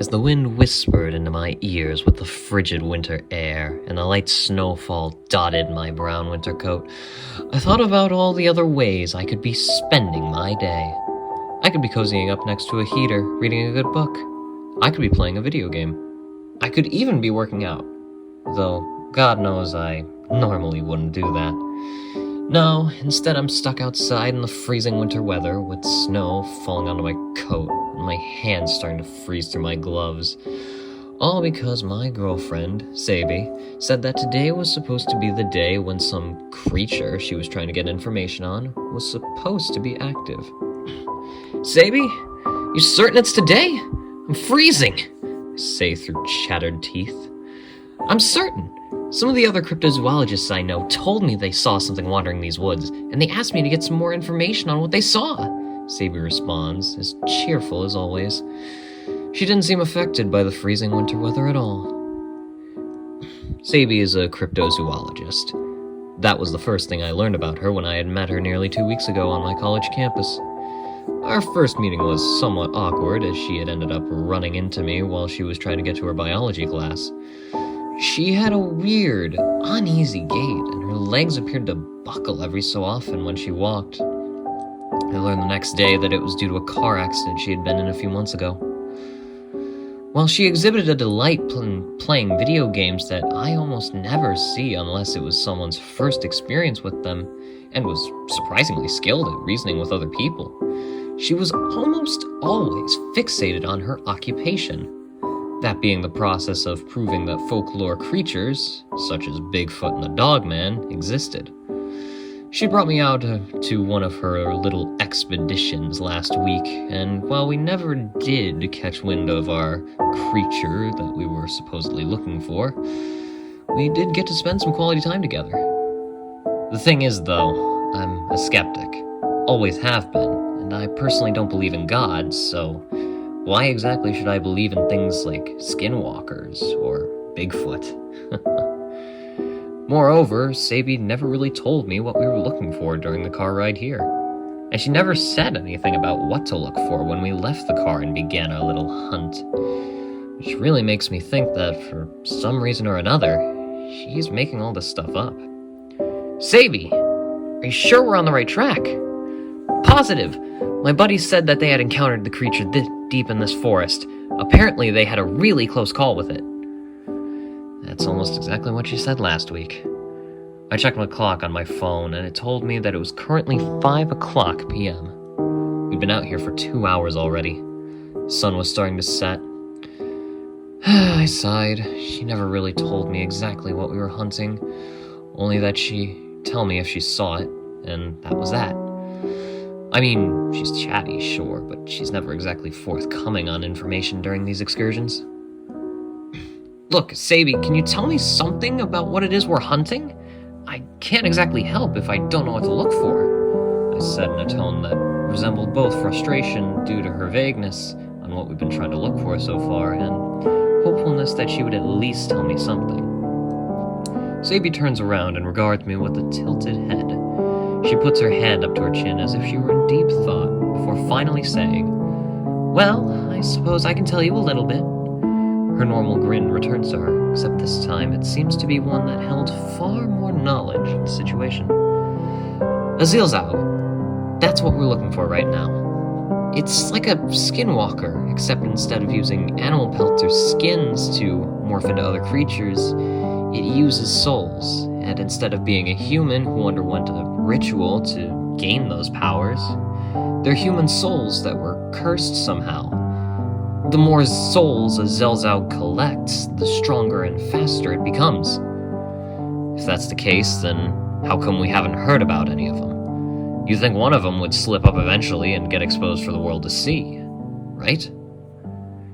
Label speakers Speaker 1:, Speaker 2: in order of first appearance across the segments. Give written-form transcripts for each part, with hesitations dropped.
Speaker 1: as the wind whispered into my ears with the frigid winter air and the light snowfall dotted my brown winter coat, I thought about all the other ways I could be spending my day. I could be cozying up next to a heater, reading a good book. I could be playing a video game. I could even be working out. Though, God knows I normally wouldn't do that. No, instead I'm stuck outside in the freezing winter weather with snow falling onto my coat and my hands starting to freeze through my gloves. All because my girlfriend, Sabi, said that today was supposed to be the day when some creature she was trying to get information on was supposed to be active. Sabi, you certain it's today? I'm freezing, I say through chattered teeth. I'm certain. Some of the other cryptozoologists I know told me they saw something wandering these woods, and they asked me to get some more information on what they saw, Sabi responds, as cheerful as always. She didn't seem affected by the freezing winter weather at all. Sabi is a cryptozoologist. That was the first thing I learned about her when I had met her nearly 2 weeks ago on my college campus. Our first meeting was somewhat awkward, as she had ended up running into me while she was trying to get to her biology class. She had a weird, uneasy gait, and her legs appeared to buckle every so often when she walked. I learned the next day that it was due to a car accident she had been in a few months ago. While she exhibited a delight playing video games that I almost never see unless it was someone's first experience with them, and was surprisingly skilled at reasoning with other people, she was almost always fixated on her occupation. That being the process of proving that folklore creatures, such as Bigfoot and the Dogman, existed. She brought me out to one of her little expeditions last week, and while we never did catch wind of our creature that we were supposedly looking for, we did get to spend some quality time together. The thing is, though, I'm a skeptic. Always have been, and I personally don't believe in God, so why exactly should I believe in things like skinwalkers or Bigfoot? Moreover, Sabi never really told me what we were looking for during the car ride here. And she never said anything about what to look for when we left the car and began our little hunt. Which really makes me think that, for some reason or another, she's making all this stuff up. Sabi, are you sure we're on the right track? Positive. My buddies said that they had encountered the creature this deep in this forest. Apparently they had a really close call with it. That's almost exactly what she said last week. I checked my clock on my phone, and it told me that it was currently 5:00 p.m. We'd been out here for 2 hours already. The sun was starting to set. I sighed. She never really told me exactly what we were hunting, only that she'd tell me if she saw it, and that was that. I mean, she's chatty, sure, but she's never exactly forthcoming on information during these excursions. Look, Sabi, can you tell me something about what it is we're hunting? I can't exactly help if I don't know what to look for, I said in a tone that resembled both frustration due to her vagueness on what we've been trying to look for so far, and hopefulness that she would at least tell me something. Sabi turns around and regards me with a tilted head. She puts her hand up to her chin as if she were in deep thought, before finally saying, "Well, I suppose I can tell you a little bit." Her normal grin returns to her, except this time it seems to be one that held far more knowledge of the situation. A Zilzao. That's what we're looking for right now. It's like a skinwalker, except instead of using animal pelts or skins to morph into other creatures, it uses souls, and instead of being a human who underwent a ritual to gain those powers, they're human souls that were cursed somehow. The more souls a Zelzao collects, the stronger and faster it becomes. If that's the case, then how come we haven't heard about any of them? You'd think one of them would slip up eventually and get exposed for the world to see, right?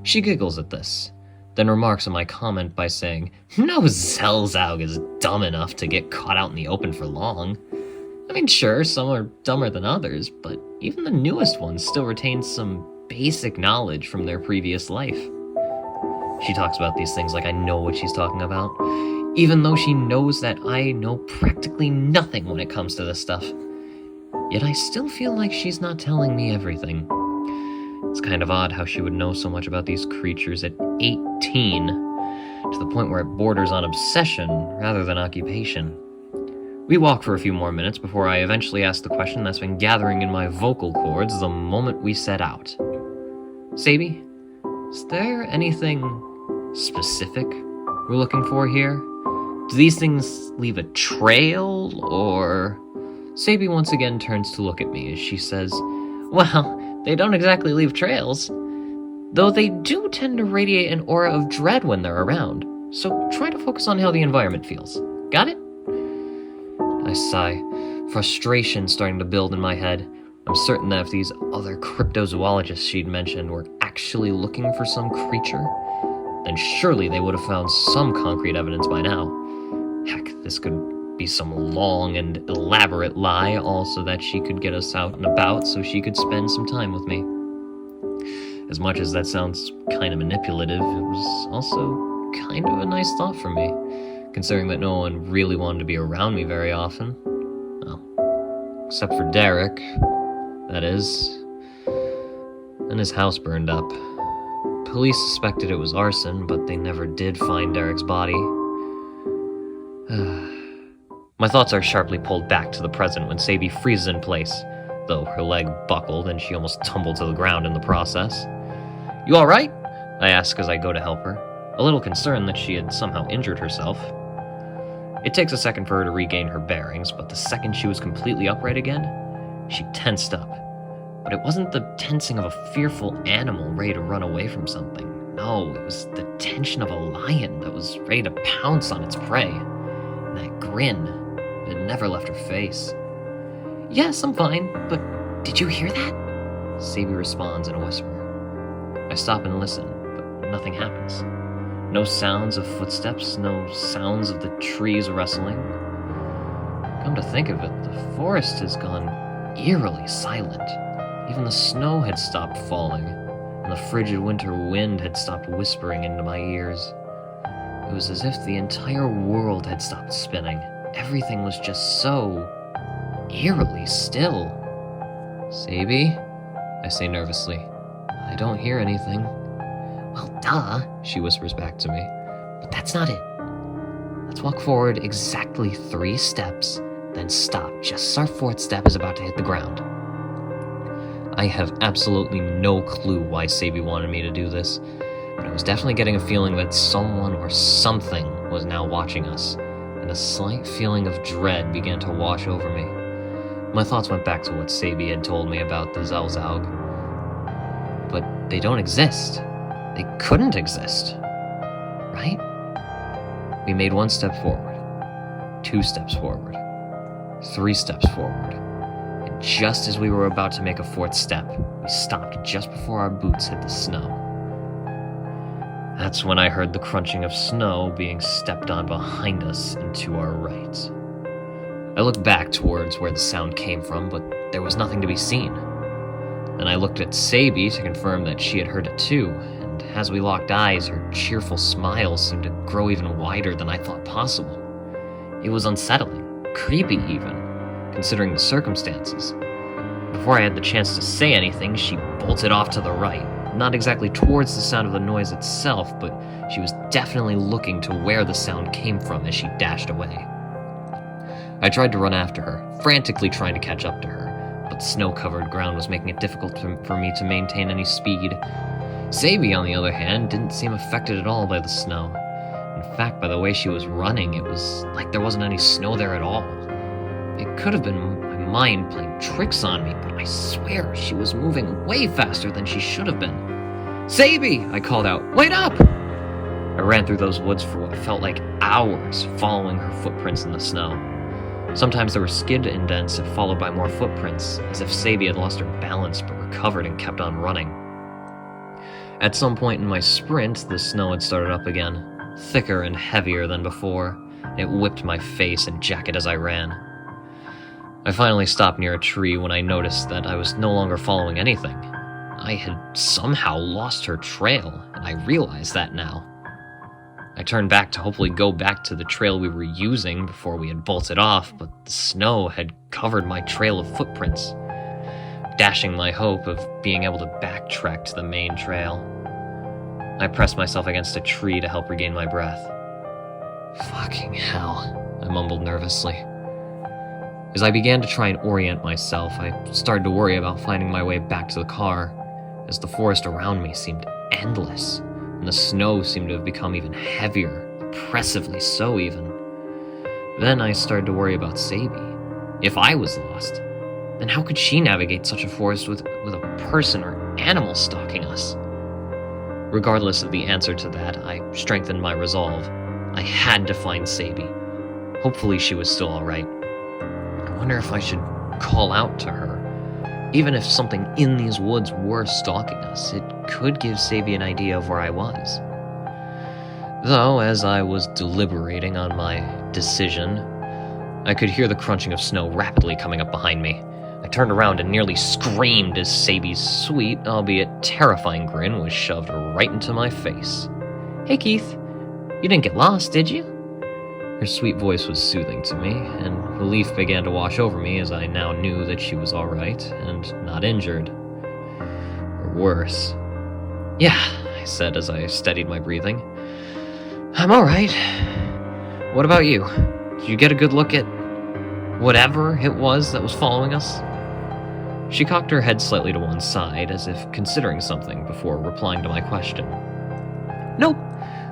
Speaker 1: She giggles at this, then remarks on my comment by saying, "No Zelzao is dumb enough to get caught out in the open for long. I mean, sure, some are dumber than others, but even the newest ones still retain some basic knowledge from their previous life." She talks about these things like I know what she's talking about, even though she knows that I know practically nothing when it comes to this stuff. Yet I still feel like she's not telling me everything. It's kind of odd how she would know so much about these creatures at 18, to the point where it borders on obsession rather than occupation. We walk for a few more minutes before I eventually ask the question that's been gathering in my vocal cords the moment we set out. Sadie, is there anything specific we're looking for here? Do these things leave a trail, or... Sadie once again turns to look at me as she says, well, they don't exactly leave trails, though they do tend to radiate an aura of dread when they're around, so try to focus on how the environment feels. Got it? I sigh, frustration starting to build in my head. I'm certain that if these other cryptozoologists she'd mentioned were actually looking for some creature, then surely they would have found some concrete evidence by now. Heck, this could be some long and elaborate lie, all so that she could get us out and about so she could spend some time with me. As much as that sounds kind of manipulative, it was also kind of a nice thought for me, considering that no one really wanted to be around me very often. Well, except for Derek, that is. And his house burned up. Police suspected it was arson, but they never did find Derek's body. My thoughts are sharply pulled back to the present when Sadie freezes in place, though her leg buckled and she almost tumbled to the ground in the process. You alright? I ask as I go to help her, a little concerned that she had somehow injured herself. It takes a second for her to regain her bearings, but the second she was completely upright again, she tensed up. But it wasn't the tensing of a fearful animal ready to run away from something. No, it was the tension of a lion that was ready to pounce on its prey. And that grin, it never left her face. Yes, I'm fine, but did you hear that? Sadie responds in a whisper. I stop and listen, but nothing happens. No sounds of footsteps, no sounds of the trees rustling. Come to think of it, the forest has gone eerily silent. Even the snow had stopped falling, and the frigid winter wind had stopped whispering into my ears. It was as if the entire world had stopped spinning. Everything was just so eerily still. Sadie? I say nervously. I don't hear anything. Well, duh, she whispers back to me. But that's not it. Let's walk forward exactly 3 steps, then stop just as our 4th step is about to hit the ground. I have absolutely no clue why Sadie wanted me to do this, but I was definitely getting a feeling that someone or something was now watching us, and a slight feeling of dread began to wash over me. My thoughts went back to what Sadie had told me about the Zalzaug. But they don't exist. They couldn't exist. Right? We made 1 step forward, 2 steps forward, 3 steps forward. And just as we were about to make a 4th step, we stopped just before our boots hit the snow. That's when I heard the crunching of snow being stepped on behind us and to our right. I looked back towards where the sound came from, but there was nothing to be seen. Then I looked at Sadie to confirm that she had heard it too, and as we locked eyes, her cheerful smile seemed to grow even wider than I thought possible. It was unsettling, creepy even, considering the circumstances. Before I had the chance to say anything, she bolted off to the right, not exactly towards the sound of the noise itself, but she was definitely looking to where the sound came from as she dashed away. I tried to run after her, frantically trying to catch up to her, but snow-covered ground was making it difficult for me to maintain any speed. Sadie, on the other hand, didn't seem affected at all by the snow. In fact, by the way she was running, it was like there wasn't any snow there at all. It could have been my mind playing tricks on me, but I swear she was moving way faster than she should have been. Sadie! I called out. Wait up! I ran through those woods for what felt like hours, following her footprints in the snow. Sometimes there were skid indents followed by more footprints, as if Sadie had lost her balance but recovered and kept on running. At some point in my sprint, the snow had started up again, thicker and heavier than before. It whipped my face and jacket as I ran. I finally stopped near a tree when I noticed that I was no longer following anything. I had somehow lost her trail, and I realized that now. I turned back to hopefully go back to the trail we were using before we had bolted off, but the snow had covered my trail of footprints. dashing my hope of being able to backtrack to the main trail. I pressed myself against a tree to help regain my breath. Fucking hell, I mumbled nervously. As I began to try and orient myself, I started to worry about finding my way back to the car, as the forest around me seemed endless, and the snow seemed to have become even heavier, oppressively so even. Then I started to worry about Sadie. If I was lost, then how could she navigate such a forest with a person or animal stalking us? Regardless of the answer to that, I strengthened my resolve. I had to find Sadie. Hopefully she was still alright. I wonder if I should call out to her. Even if something in these woods were stalking us, it could give Sadie an idea of where I was. Though, as I was deliberating on my decision, I could hear the crunching of snow rapidly coming up behind me. I turned around and nearly screamed as Sadie's sweet, albeit terrifying grin was shoved right into my face. "Hey Keith, you didn't get lost, did you?" Her sweet voice was soothing to me, and relief began to wash over me as I now knew that she was alright and not injured. Or worse. "Yeah," I said as I steadied my breathing. "I'm alright. What about you? Did you get a good look at whatever it was that was following us?" She cocked her head slightly to one side, as if considering something before replying to my question. "Nope,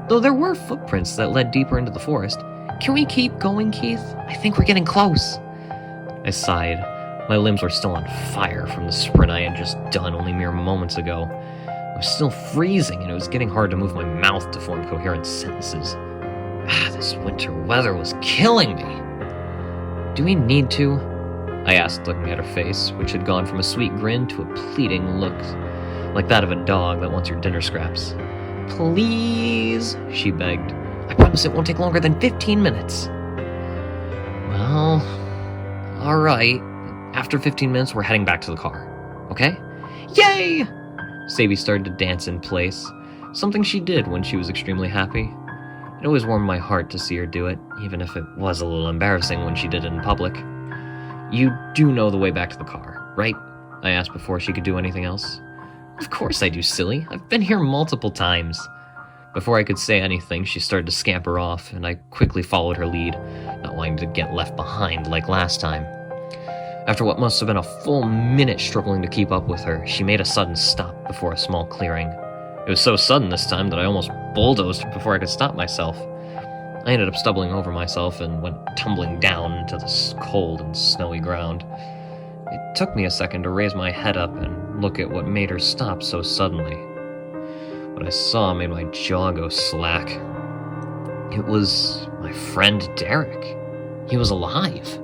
Speaker 1: though there were footprints that led deeper into the forest. Can we keep going, Keith? I think we're getting close." I sighed. My limbs were still on fire from the sprint I had just done only mere moments ago. I was still freezing, and it was getting hard to move my mouth to form coherent sentences. This winter weather was killing me. "Do we need to?" I asked, looking at her face, which had gone from a sweet grin to a pleading look, like that of a dog that wants your dinner scraps. "Please," she begged. "I promise it won't take longer than 15 minutes. "Well, alright. After 15 minutes, we're heading back to the car. Okay?" "Yay!" Sadie started to dance in place, something she did when she was extremely happy. It always warmed my heart to see her do it, even if it was a little embarrassing when she did it in public. "You do know the way back to the car, right?" I asked before she could do anything else. "Of course I do, silly. I've been here multiple times." Before I could say anything, she started to scamper off, and I quickly followed her lead, not wanting to get left behind like last time. After what must have been a full minute struggling to keep up with her, she made a sudden stop before a small clearing. It was so sudden this time that I almost bulldozed before I could stop myself. I ended up stumbling over myself and went tumbling down into the cold and snowy ground. It took me a second to raise my head up and look at what made her stop so suddenly. What I saw made my jaw go slack. It was my friend Derek. He was alive.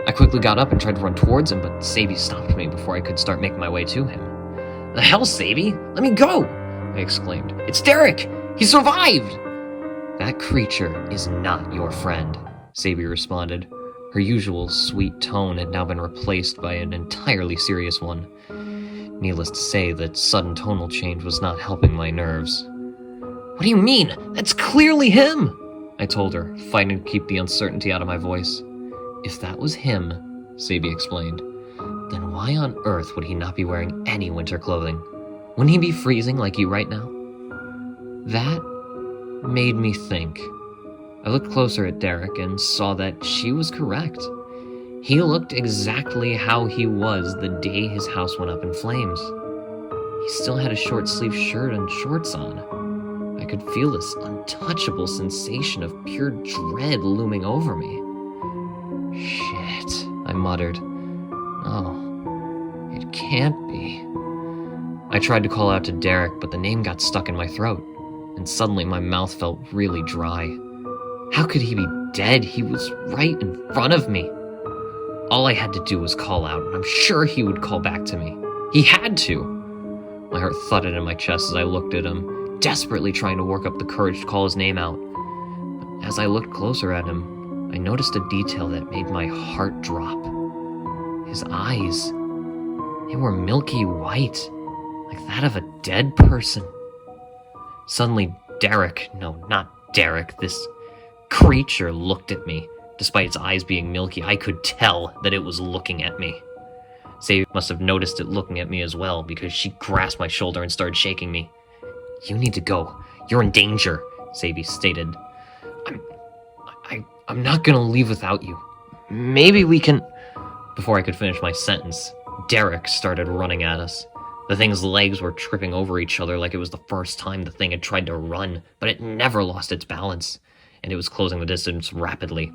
Speaker 1: I quickly got up and tried to run towards him, but Sadie stopped me before I could start making my way to him. "The hell, Sadie? Let me go!" I exclaimed. "It's Derek! He survived!" "That creature is not your friend," Sadie responded. Her usual sweet tone had now been replaced by an entirely serious one. Needless to say, that sudden tonal change was not helping my nerves. "What do you mean? That's clearly him!" I told her, fighting to keep the uncertainty out of my voice. "If that was him," Sadie explained, "then why on earth would he not be wearing any winter clothing? Wouldn't he be freezing like you right now?" That made me think. I looked closer at Derek and saw that she was correct. He looked exactly how he was the day his house went up in flames. He still had a short-sleeved shirt and shorts on. I could feel this untouchable sensation of pure dread looming over me. "Shit," I muttered. "No, it can't be." I tried to call out to Derek, but the name got stuck in my throat, and suddenly my mouth felt really dry. How could he be dead? He was right in front of me. All I had to do was call out, and I'm sure he would call back to me. He had to. My heart thudded in my chest as I looked at him, desperately trying to work up the courage to call his name out. But as I looked closer at him, I noticed a detail that made my heart drop. His eyes. They were milky white, like that of a dead person. Suddenly, this creature looked at me. Despite its eyes being milky, I could tell that it was looking at me. Sadie must have noticed it looking at me as well, because she grasped my shoulder and started shaking me. "You need to go. You're in danger," Sadie stated. I'm not gonna leave without you. Maybe we can..." Before I could finish my sentence, Derek started running at us. The thing's legs were tripping over each other like it was the first time the thing had tried to run, but it never lost its balance, and it was closing the distance rapidly.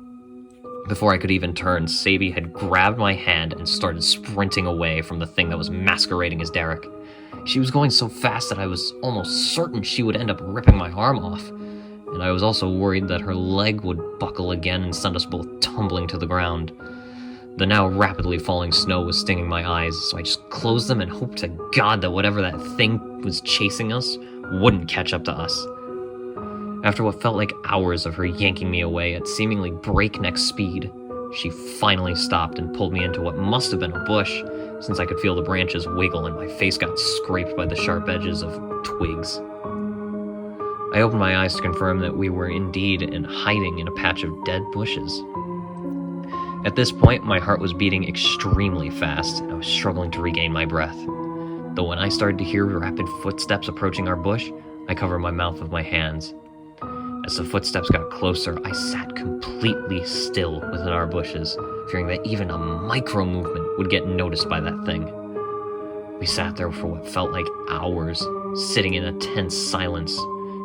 Speaker 1: Before I could even turn, Sadie had grabbed my hand and started sprinting away from the thing that was masquerading as Derek. She was going so fast that I was almost certain she would end up ripping my arm off, and I was also worried that her leg would buckle again and send us both tumbling to the ground. The now rapidly falling snow was stinging my eyes, so I just closed them and hoped to God that whatever that thing was chasing us wouldn't catch up to us. After what felt like hours of her yanking me away at seemingly breakneck speed, she finally stopped and pulled me into what must have been a bush, since I could feel the branches wiggle and my face got scraped by the sharp edges of twigs. I opened my eyes to confirm that we were indeed hiding in a patch of dead bushes. At this point, my heart was beating extremely fast, and I was struggling to regain my breath. Though when I started to hear rapid footsteps approaching our bush, I covered my mouth with my hands. As the footsteps got closer, I sat completely still within our bushes, fearing that even a micro movement would get noticed by that thing. We sat there for what felt like hours, sitting in a tense silence,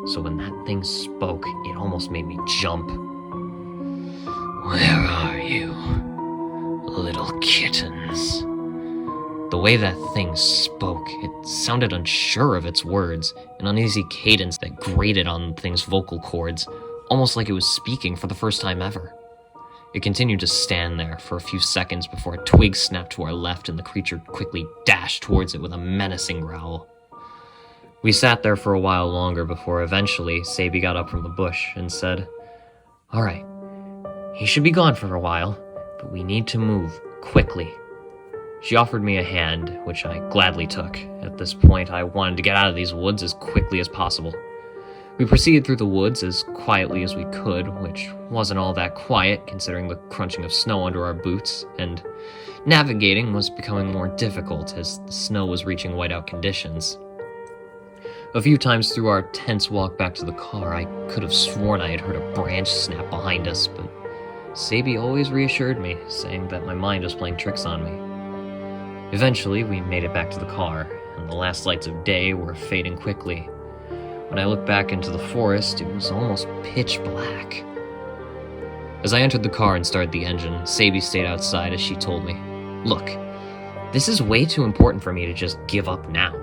Speaker 1: so when that thing spoke, it almost made me jump. "Where are you, little kittens?" The way that thing spoke, it sounded unsure of its words, an uneasy cadence that grated on the thing's vocal cords, almost like it was speaking for the first time ever. It continued to stand there for a few seconds before a twig snapped to our left and the creature quickly dashed towards it with a menacing growl. We sat there for a while longer before eventually Sadie got up from the bush and said, "All right, he should be gone for a while, but we need to move quickly." She offered me a hand, which I gladly took. At this point, I wanted to get out of these woods as quickly as possible. We proceeded through the woods as quietly as we could, which wasn't all that quiet considering the crunching of snow under our boots, and navigating was becoming more difficult as the snow was reaching whiteout conditions. A few times through our tense walk back to the car, I could have sworn I had heard a branch snap behind us, but Sadie always reassured me, saying that my mind was playing tricks on me. Eventually, we made it back to the car, and the last lights of day were fading quickly. When I looked back into the forest, it was almost pitch black. As I entered the car and started the engine, Sadie stayed outside as she told me, "Look, this is way too important for me to just give up now.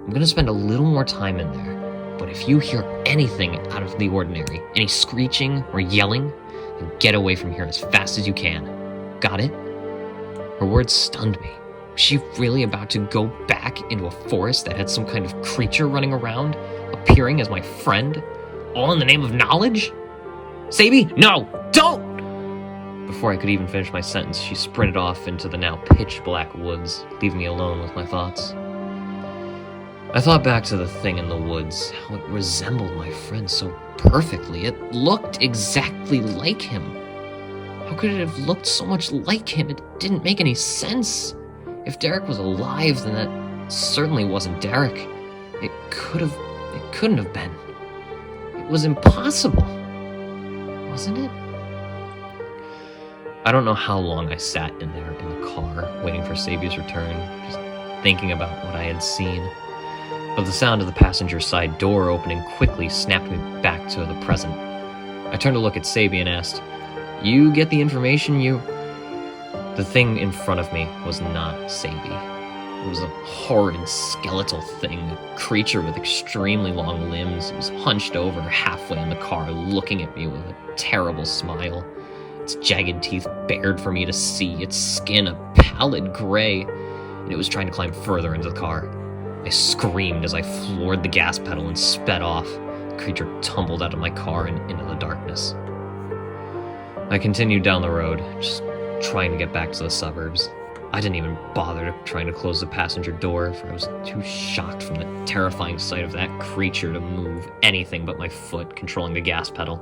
Speaker 1: I'm gonna spend a little more time in there, but if you hear anything out of the ordinary, any screeching or yelling, then get away from here as fast as you can. Got it?" Her words stunned me. Was she really about to go back into a forest that had some kind of creature running around, appearing as my friend, all in the name of knowledge? "Sadie, no, don't!" Before I could even finish my sentence, she sprinted off into the now pitch-black woods, leaving me alone with my thoughts. I thought back to the thing in the woods, how it resembled my friend so perfectly. It looked exactly like him. How could it have looked so much like him? It didn't make any sense. If Derek was alive, then that certainly wasn't Derek. It couldn't have been. It was impossible. Wasn't it? I don't know how long I sat in there in the car, waiting for Sadie's return, just thinking about what I had seen. But the sound of the passenger side door opening quickly snapped me back to the present. I turned to look at Sadie and asked, "You get the information you..." The thing in front of me was not Sadie. It was a horrid skeletal thing, a creature with extremely long limbs. It was hunched over halfway in the car, looking at me with a terrible smile. Its jagged teeth bared for me to see, its skin a pallid gray, and it was trying to climb further into the car. I screamed as I floored the gas pedal and sped off. The creature tumbled out of my car and into the darkness. I continued down the road, just trying to get back to the suburbs. I didn't even bother trying to close the passenger door, for I was too shocked from the terrifying sight of that creature to move anything but my foot controlling the gas pedal.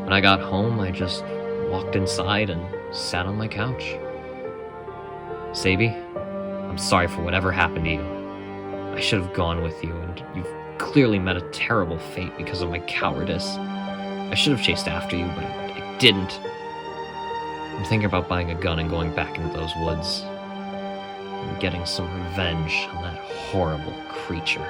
Speaker 1: When I got home, I just walked inside and sat on my couch. Sabi, I'm sorry for whatever happened to you. I should have gone with you, and you've clearly met a terrible fate because of my cowardice. I should have chased after you, but I didn't. I'm thinking about buying a gun and going back into those woods. And getting some revenge on that horrible creature.